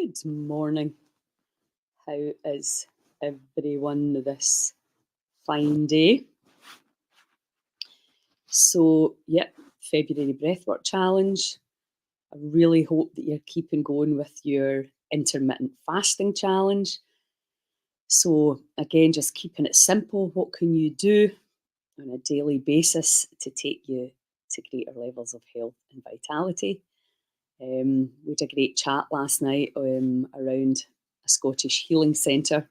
Good morning. How is everyone this fine day? So, yep, February Breathwork Challenge. I really hope that you're keeping going with your intermittent fasting challenge. So, again, just keeping it simple. What can you do on a daily basis to take you to greater levels of health and vitality? We had a great chat last night around a Scottish healing centre.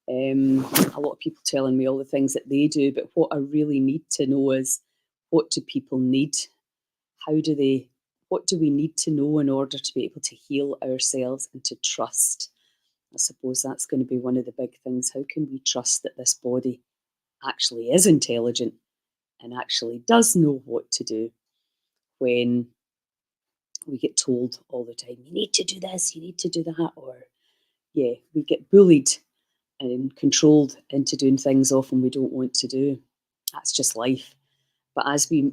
A lot of people telling me all the things that they do, but what I really need to know is, what do people need? How do they? What do we need to know in order to be able to heal ourselves and to trust? I suppose that's going to be one of the big things. How can we trust that this body actually is intelligent and actually does know what to do when we get told all the time, you need to do this, you need to do that, or yeah, we get bullied and controlled into doing things often we don't want to do. That's just life. But as we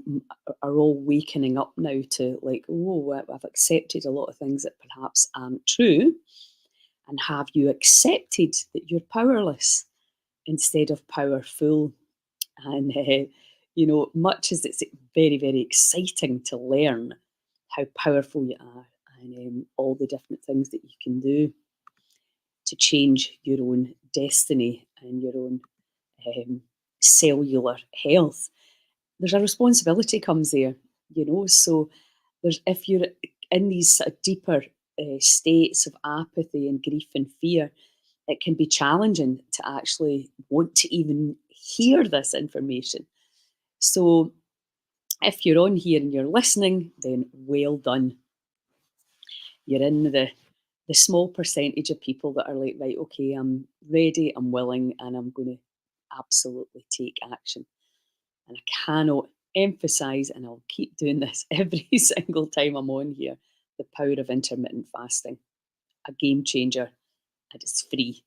are all wakening up now to like, oh, I've accepted a lot of things that perhaps aren't true, and have you accepted that you're powerless instead of powerful? And much as it's very, very exciting to learn how powerful you are and all the different things that you can do to change your own destiny and your own um, cellular health, there's a responsibility comes there. So there's, if you're in these sort of deeper states of apathy and grief and fear, it can be challenging to actually want to even hear this information. So if you're on here and you're listening, then well done. You're in the small percentage of people that are like, right, okay, I'm ready, I'm willing, and I'm going to absolutely take action. And I cannot emphasize, and I'll keep doing this every single time I'm on here, the power of intermittent fasting. A game changer, and it's free.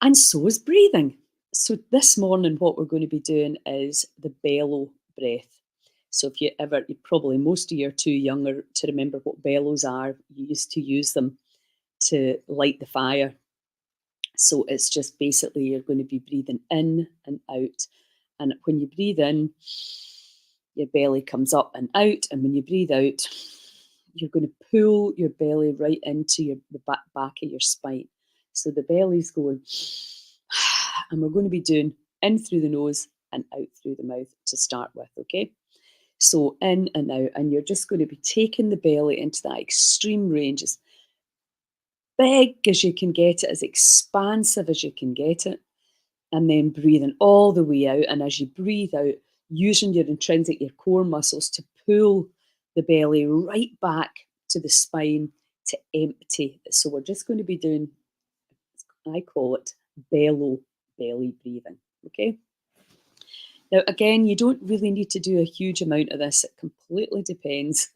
And so is breathing. So this morning, what we're going to be doing is the bellow breath. So if you probably most of you are too younger to remember what bellows are. You used to use them to light the fire. So it's just basically you're going to be breathing in and out. And when you breathe in, your belly comes up and out. And when you breathe out, you're going to pull your belly right into the back of your spine. So the belly's going, and we're going to be doing in through the nose and out through the mouth to start with, okay? So in and out, and you're just going to be taking the belly into that extreme range, as big as you can get it, as expansive as you can get it, and then breathing all the way out. And as you breathe out, using your intrinsic, your core muscles to pull the belly right back to the spine to empty. So we're just going to be doing, I call it bellow belly breathing, okay? Now, again, you don't really need to do a huge amount of this. It completely depends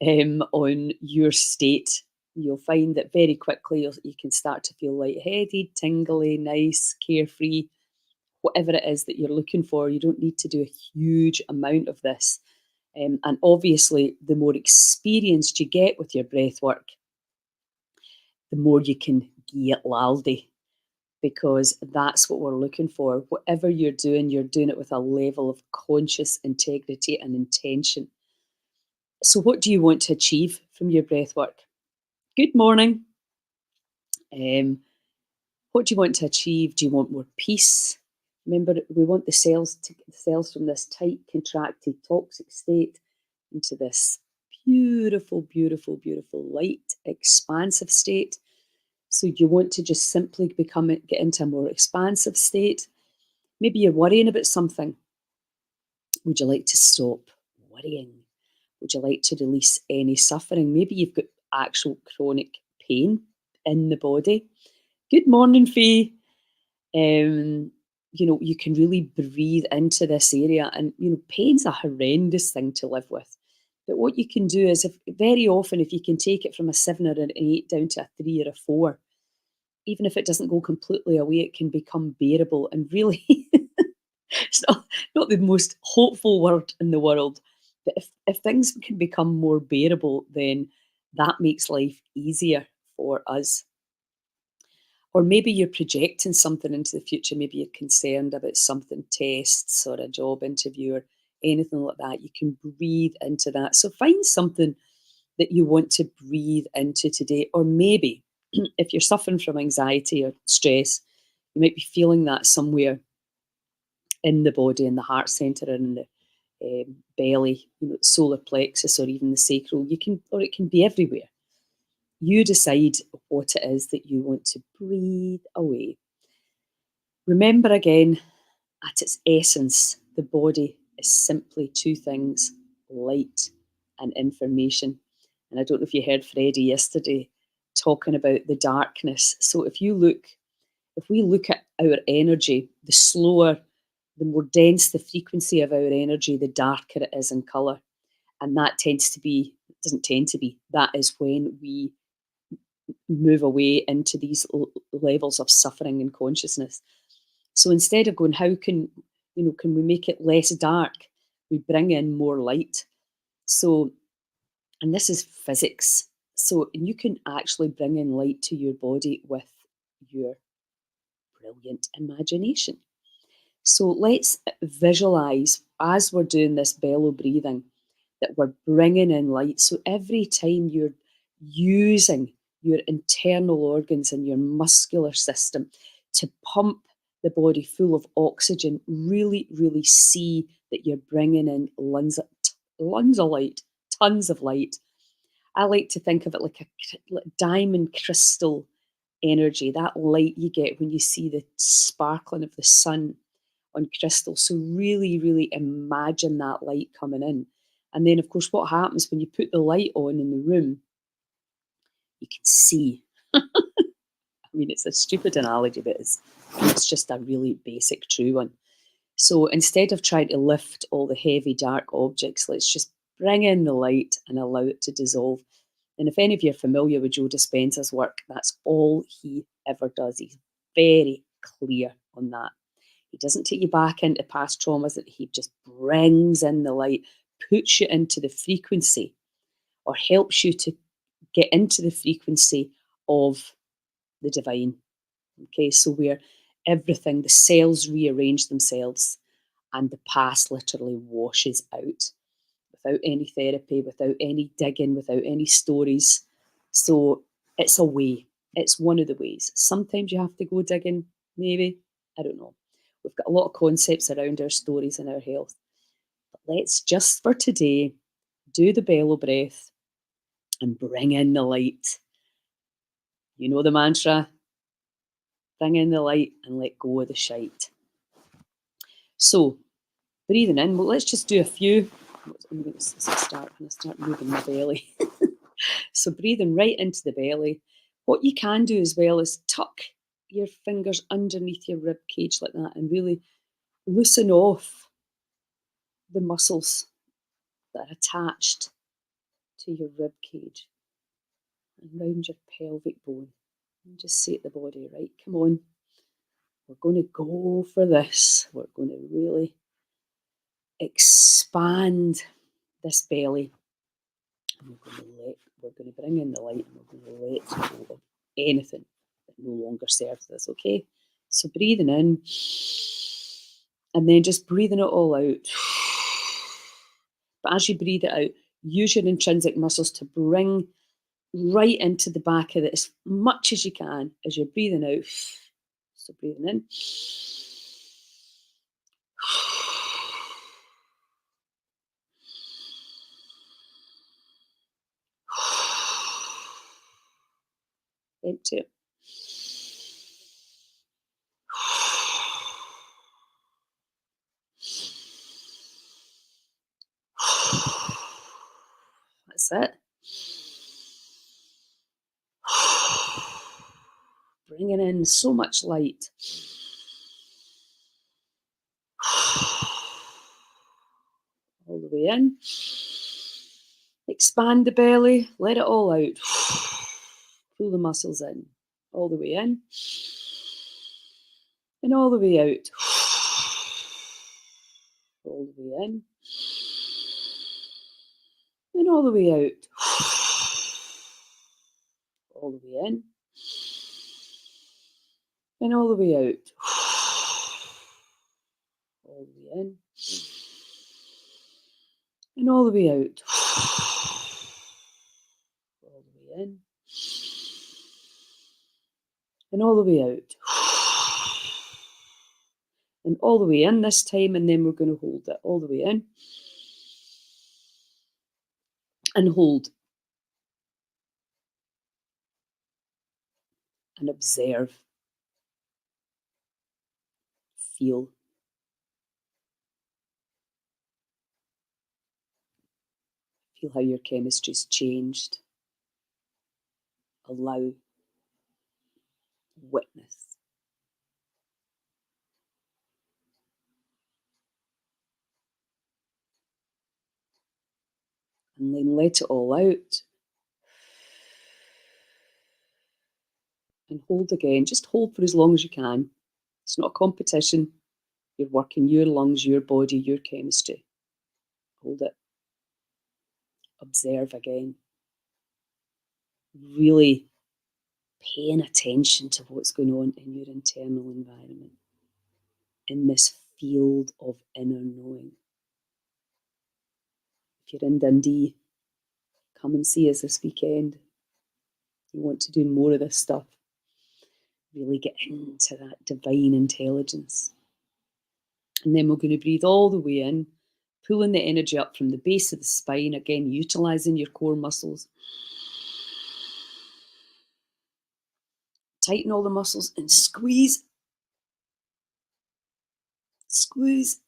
on your state. You'll find that very quickly you can start to feel lightheaded, tingly, nice, carefree, whatever it is that you're looking for. You don't need to do a huge amount of this. And obviously, the more experienced you get with your breath work, the more you can get laldy, because that's what we're looking for. Whatever you're doing it with a level of conscious integrity and intention. So what do you want to achieve from your breath work? Good morning. What do you want to achieve? Do you want more peace? Remember, we want the cells from this tight, contracted, toxic state into this beautiful, beautiful, beautiful, light, expansive state. So you want to just simply get into a more expansive state. Maybe you're worrying about something. Would you like to stop worrying? Would you like to release any suffering? Maybe you've got actual chronic pain in the body. Good morning, Faye. You can really breathe into this area, and pain's a horrendous thing to live with. But what you can do is, very often, if you can take it from a 7 or an 8 down to a 3 or a 4, even if it doesn't go completely away, it can become bearable. And really, it's not the most hopeful word in the world, but if things can become more bearable, then That makes life easier for us. Or maybe you're projecting something into the future. Maybe you're concerned about something, tests or a job interview or anything like that. You can breathe into that. So find something that you want to breathe into today. Or maybe if you're suffering from anxiety or stress, you might be feeling that somewhere in the body, in the heart center, in the belly, solar plexus, or even the sacral. You can, or it can be everywhere. You decide what it is that you want to breathe away. Remember again, at its essence, the body is simply two things: light and information. And I don't know if you heard Freddie yesterday talking about the darkness. So if we look at our energy, the slower, the more dense the frequency of our energy, the darker it is in colour. And that doesn't tend to be, that is when we move away into these levels of suffering and consciousness. So instead of going, how can we make it less dark? We bring in more light. So, and this is physics. So you can actually bring in light to your body with your brilliant imagination. So let's visualize as we're doing this bellow breathing that we're bringing in light. So every time you're using your internal organs and your muscular system to pump the body full of oxygen, really, really see that you're bringing in tons of light, tons of light. I like to think of it like like diamond crystal energy, that light you get when you see the sparkling of the sun on crystal. So really, really imagine that light coming in. And then, of course, what happens when you put the light on in the room, you can see. I mean, it's a stupid analogy, but it's just a really basic, true one. So instead of trying to lift all the heavy, dark objects, let's just bring in the light and allow it to dissolve. And if any of you are familiar with Joe Dispenza's work, that's all he ever does. He's very clear on that. He doesn't take you back into past traumas, that he just brings in the light, puts you into the frequency, or helps you to get into the frequency of the divine. Okay, so where everything, the cells rearrange themselves and the past literally washes out without any therapy, without any digging, without any stories. So it's a way. It's one of the ways. Sometimes you have to go digging, maybe. I don't know. We've got a lot of concepts around our stories and our health. But let's just for today do the bellow breath and bring in the light. You know the mantra, bring in the light and let go of the shite. So breathing in, well, let's just do a few. I'm going to start when I start moving my belly. So breathing right into the belly. What you can do as well is tuck your fingers underneath your rib cage like that and really loosen off the muscles that are attached to your rib cage and round your pelvic bone. And just say to the body, right, come on, we're going to go for this. We're going to really expand this belly. And we're going to bring in the light and we're going to let go of anything that no longer serves us, okay? So breathing in and then just breathing it all out. But as you breathe it out, use your intrinsic muscles to bring right into the back of it as much as you can as you're breathing out. So breathing in. Empty it. That's it. Bringing in so much light. All the way in. Expand the belly, let it all out. Pull the muscles in. All the way in. And all the way out. All the way in. And all the way out. all the way in, and all the way out. All the way in, and all the way out. All the way in, and all the way out. And all the way in this time, and then we're going to hold it all the way in and hold and observe, feel. Feel how your chemistry's changed. Allow, witness. And then let it all out. And hold again. Just hold for as long as you can. It's not a competition. You're working your lungs, your body, your chemistry. Hold it. Observe again. Really paying attention to what's going on in your internal environment, in this field of inner knowing. If you're in Dundee, come and see us this weekend. You want to do more of this stuff. Really get into that divine intelligence. And then we're going to breathe all the way in, pulling the energy up from the base of the spine, again, utilizing your core muscles. Tighten all the muscles and squeeze. Squeeze.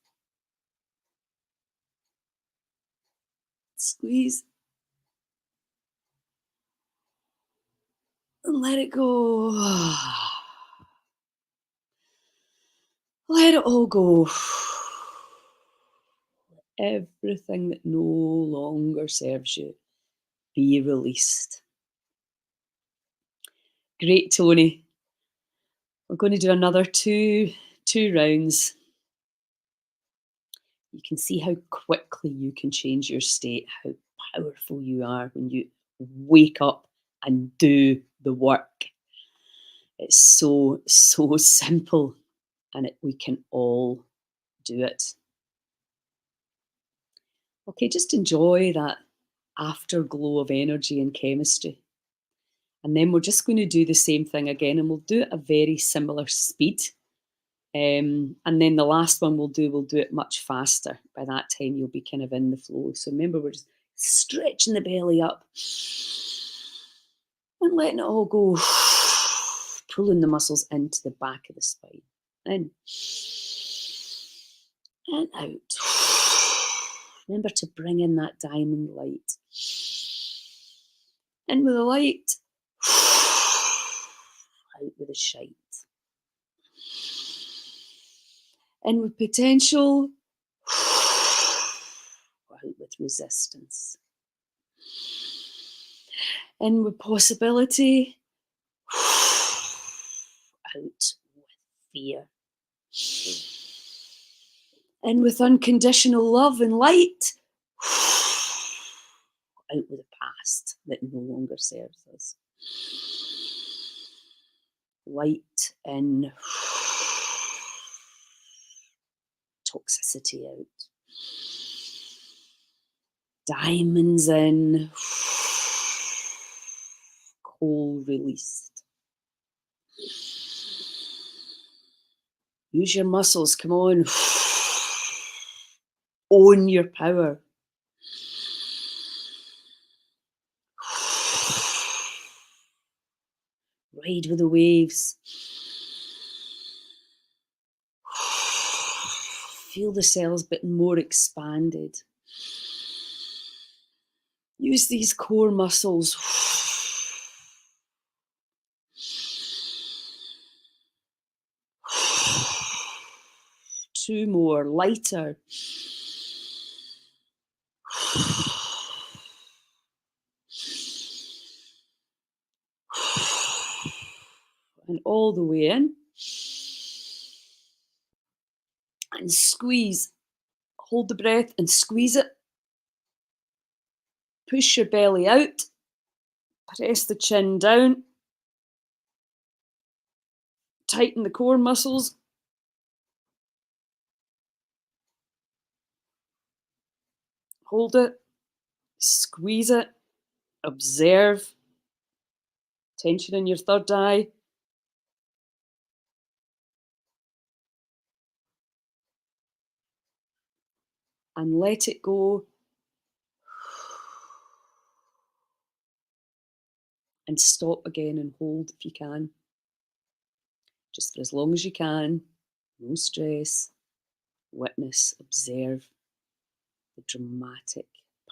Squeeze. And let it go. Let it all go. Everything that no longer serves you, be released. Great, Tony. We're going to do another two rounds. You can see how quickly you can change your state, how powerful you are when you wake up and do the work. It's so simple, and we can all do it. Okay, just enjoy that afterglow of energy and chemistry. And then we're just going to do the same thing again, and we'll do it at a very similar speed. And then the last one we'll do it much faster. By that time, you'll be kind of in the flow. So remember, we're just stretching the belly up and letting it all go. Pulling the muscles into the back of the spine. In and out. Remember to bring in that diamond light. In with the light. Out with the shite. In with potential. Out with resistance. In with possibility. Out with fear. In with unconditional love and light. Out with the past that no longer serves us. Light in. Toxicity out. Diamonds in. Coal released. Use your muscles, come on. Own your power. Ride with the waves. Feel the cells a bit more expanded. Use these core muscles. Two more, lighter. And all the way in. And squeeze. Hold the breath and squeeze it. Push your belly out. Press the chin down. Tighten the core muscles. Hold it. Squeeze it. Observe. Tension in your third eye. And let it go. And stop again and hold if you can. Just for as long as you can. No stress. Witness, observe the dramatic,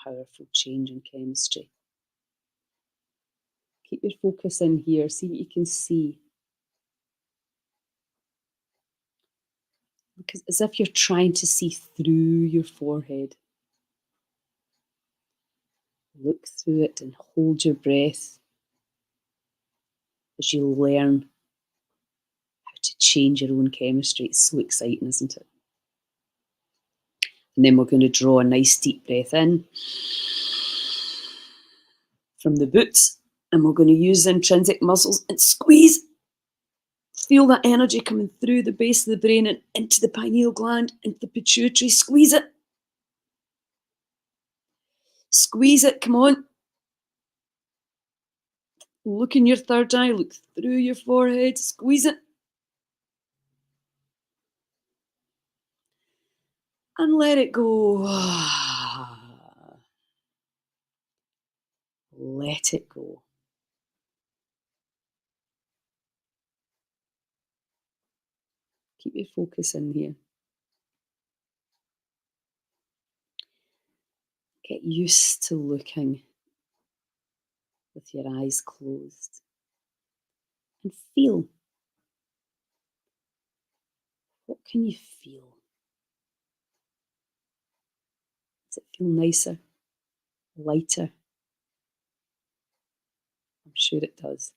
powerful change in chemistry. Keep your focus in here. See what you can see. Because as if you're trying to see through your forehead. Look through it and hold your breath as you learn how to change your own chemistry. It's so exciting, isn't it? And then we're going to draw a nice deep breath in from the boots, and we're going to use the intrinsic muscles and squeeze. Feel that energy coming through the base of the brain and into the pineal gland, into the pituitary. Squeeze it. Squeeze it, come on. Look in your third eye, look through your forehead, squeeze it. And let it go. Let it go. Keep your focus in here. Get used to looking with your eyes closed. And feel. What can you feel? Does it feel nicer? Lighter? I'm sure it does.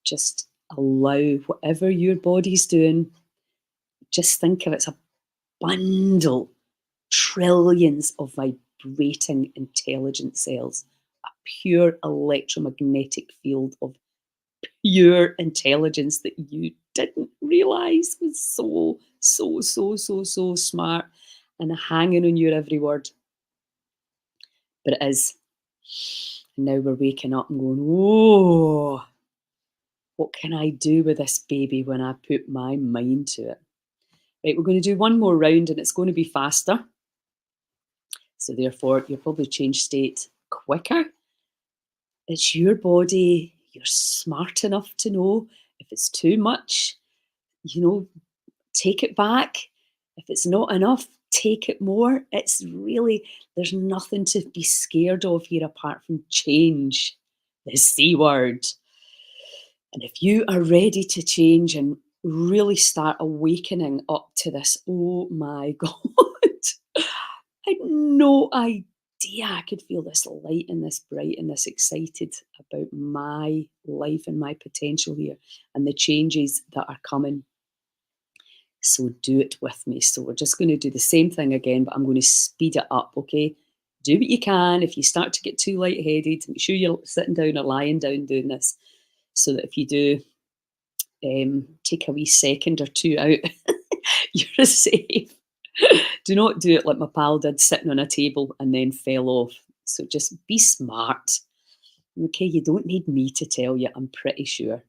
Just allow whatever your body's doing, just think of it as a bundle, trillions of vibrating intelligent cells, a pure electromagnetic field of pure intelligence that you didn't realize was so smart and hanging on your every word. But it is. And now we're waking up and going, whoa, what can I do with this baby when I put my mind to it? Right, we're going to do one more round and it's going to be faster. So therefore, you'll probably change state quicker. It's your body. You're smart enough to know if it's too much, take it back. If it's not enough, take it more. It's really, there's nothing to be scared of here apart from change, the C word. And if you are ready to change and really start awakening up to this, oh my God, I had no idea I could feel this light and this bright and this excited about my life and my potential here and the changes that are coming. So do it with me. So we're just going to do the same thing again, but I'm going to speed it up, okay? Do what you can. If you start to get too lightheaded, make sure you're sitting down or lying down doing this so that if you do take a wee second or two out, you're safe. Do not do it like my pal did, sitting on a table and then fell off. So just be smart. Okay, you don't need me to tell you, I'm pretty sure.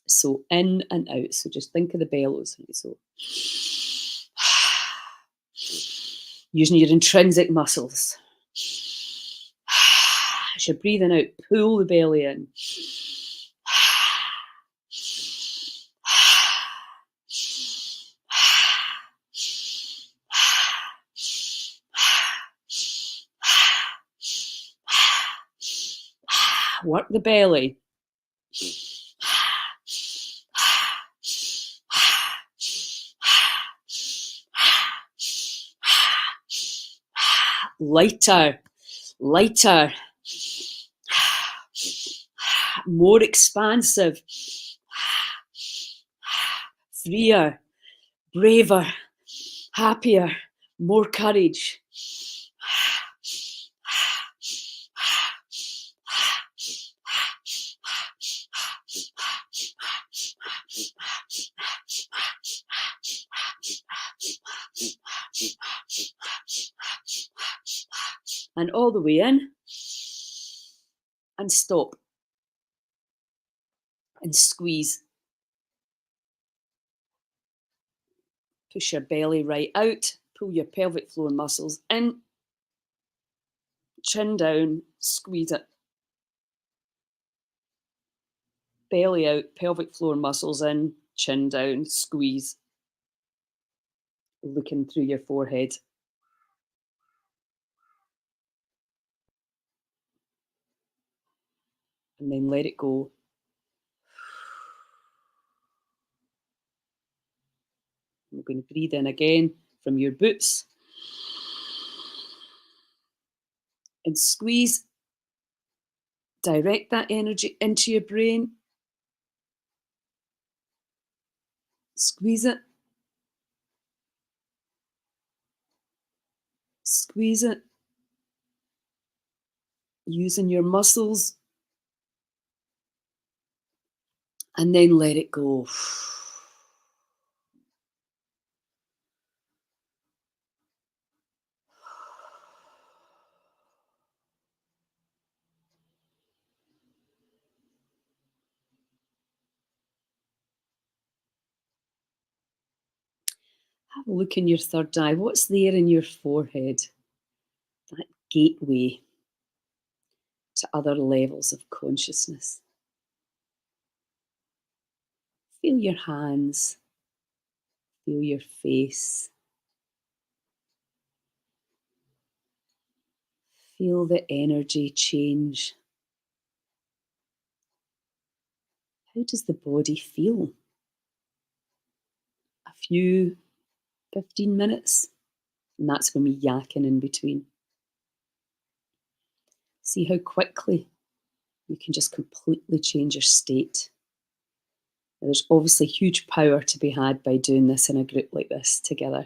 So in and out. So just think of the bellows. So using your intrinsic muscles. As you're breathing out, pull the belly in. Work the belly. Lighter, lighter, more expansive, freer, braver, happier, more courage. and all the way in, and stop, and squeeze. Push your belly right out, pull your pelvic floor muscles in, chin down, squeeze it. Belly out, pelvic floor muscles in, chin down, squeeze. Looking through your forehead. And then let it go. We're going to breathe in again from your boots. And squeeze. Direct that energy into your brain. Squeeze it. Squeeze it. Using your muscles. And then let it go. Have a look in your third eye. What's there in your forehead? That gateway to other levels of consciousness. Feel your hands. Feel your face. Feel the energy change. How does the body feel? A few 15 minutes, and that's when we yakking in between. See how quickly you can just completely change your state. Now, there's obviously huge power to be had by doing this in a group like this together,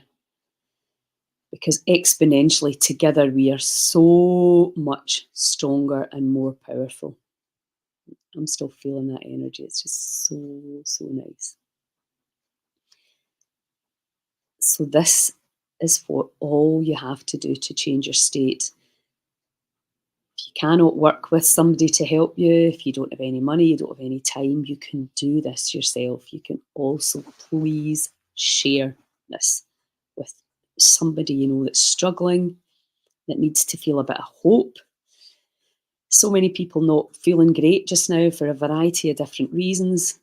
because exponentially together we are so much stronger and more powerful. I'm still feeling that energy. It's just so nice. So this is what all you have to do to change your state. If you cannot work with somebody to help you, if you don't have any money, you don't have any time, you can do this yourself. You can also please share this with somebody you know that's struggling, that needs to feel a bit of hope. So many people not feeling great just now for a variety of different reasons,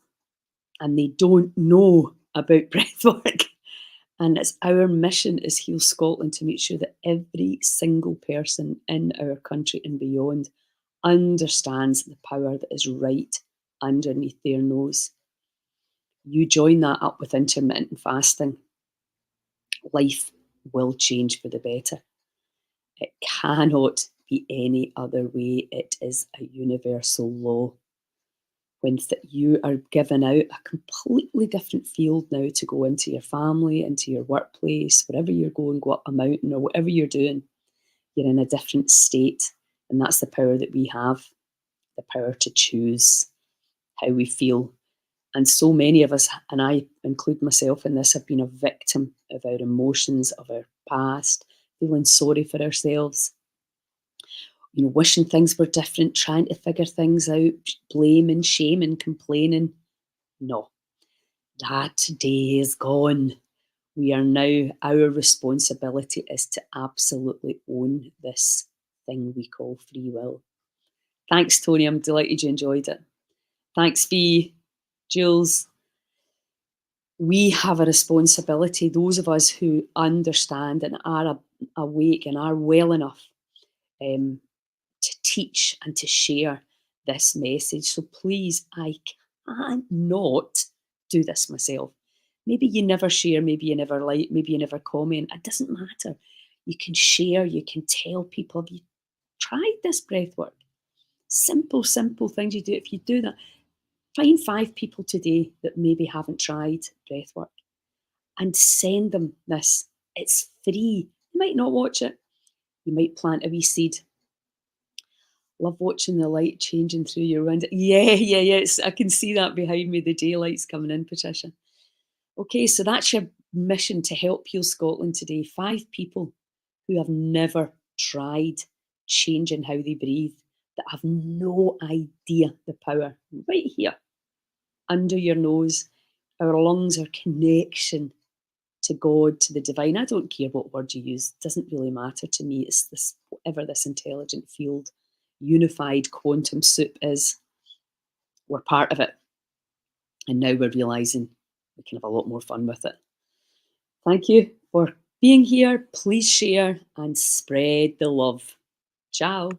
and they don't know about breathwork. And it's our mission as Heal Scotland to make sure that every single person in our country and beyond understands the power that is right underneath their nose. You join that up with intermittent fasting, life will change for the better. It cannot be any other way. It is a universal law. When you are given out a completely different field now to go into your family, into your workplace, wherever you're going, go up a mountain or whatever you're doing, you're in a different state. And that's the power that we have, the power to choose how we feel. And so many of us, and I include myself in this, have been a victim of our emotions, of our past, feeling sorry for ourselves, wishing things were different, trying to figure things out, blaming, shaming, complaining. No, that day is gone. We are now, our responsibility is to absolutely own this thing we call free will. Thanks, Tony. I'm delighted you enjoyed it. Thanks, Fee, Jules. We have a responsibility, those of us who understand and are awake and are well enough to teach and to share this message. So please, I cannot do this myself. Maybe you never share, maybe you never like, maybe you never comment. It doesn't matter. You can share, you can tell people, have you tried this breath work? Simple things you do. If you do that, find 5 people today that maybe haven't tried breath work and send them this. It's free. You might not watch it. You might plant a wee seed. Love watching the light changing through your window. Yeah. I can see that behind me. The daylight's coming in, Patricia. Okay, so that's your mission to help Heal Scotland today. 5 people who have never tried changing how they breathe, that have no idea the power right here under your nose. Our lungs are connection to God, to the divine. I don't care what word you use, it doesn't really matter to me. It's this, whatever this intelligent field, unified quantum soup is, we're part of it. And now we're realizing we can have a lot more fun with it. Thank you for being here. Please share and spread the love. Ciao.